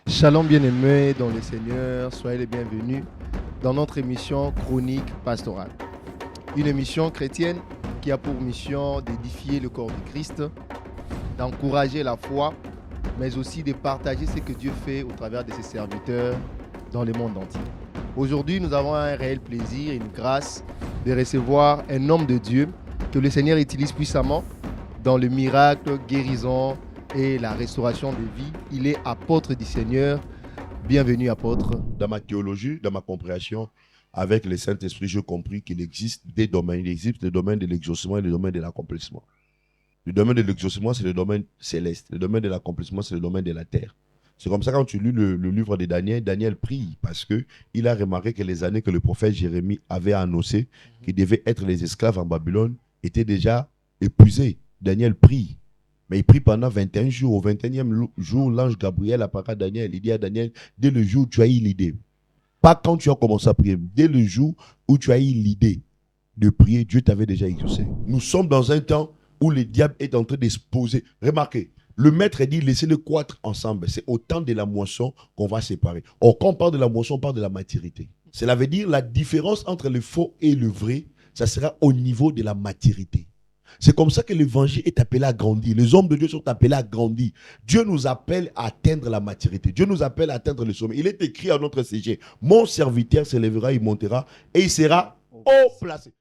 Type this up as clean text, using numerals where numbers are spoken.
Shalom bien-aimés dans le Seigneur, soyez les bienvenus dans notre émission Chronique Pastorale. Une émission chrétienne qui a pour mission d'édifier le corps de Christ, d'encourager la foi, mais aussi de partager ce que Dieu fait au travers de ses serviteurs dans le monde entier. Aujourd'hui, nous avons un réel plaisir et une grâce de recevoir un homme de Dieu que le Seigneur utilise puissamment dans le miracle, guérison et la restauration de vie. Il est apôtre du Seigneur. Bienvenue, apôtre. Dans ma théologie, dans ma compréhension, avec le Saint-Esprit, j'ai compris qu'il existe des domaines. Il existe le domaine de l'exaucement et le domaine de l'accomplissement. Le domaine de l'exaucement, c'est le domaine céleste. Le domaine de l'accomplissement, c'est le domaine de la terre. C'est comme ça quand tu lis le livre de Daniel, Daniel prie parce qu'il a remarqué que les années que le prophète Jérémie avait annoncé qu'ils devaient être les esclaves en Babylone étaient déjà épuisées. Daniel prie. Mais il prie pendant 21 jours. Au 21e jour, l'ange Gabriel apparaît à Daniel. Il dit à Daniel, dès le jour où tu as eu l'idée, pas quand tu as commencé à prier, dès le jour où tu as eu l'idée de prier, Dieu t'avait déjà exaucé. Nous sommes dans un temps où le diable est en train de se poser. Remarquez, le maître dit, laissez-le croître ensemble. C'est au temps de la moisson qu'on va séparer. Or, quand on parle de la moisson, on parle de la maturité. Cela veut dire la différence entre le faux et le vrai, ça sera au niveau de la maturité. C'est comme ça que l'évangile est appelé à grandir. Les hommes de Dieu sont appelés à grandir. Dieu nous appelle à atteindre la maturité. Dieu nous appelle à atteindre le sommet. Il est écrit à notre sujet, mon serviteur s'élèvera, il montera et il sera haut placé.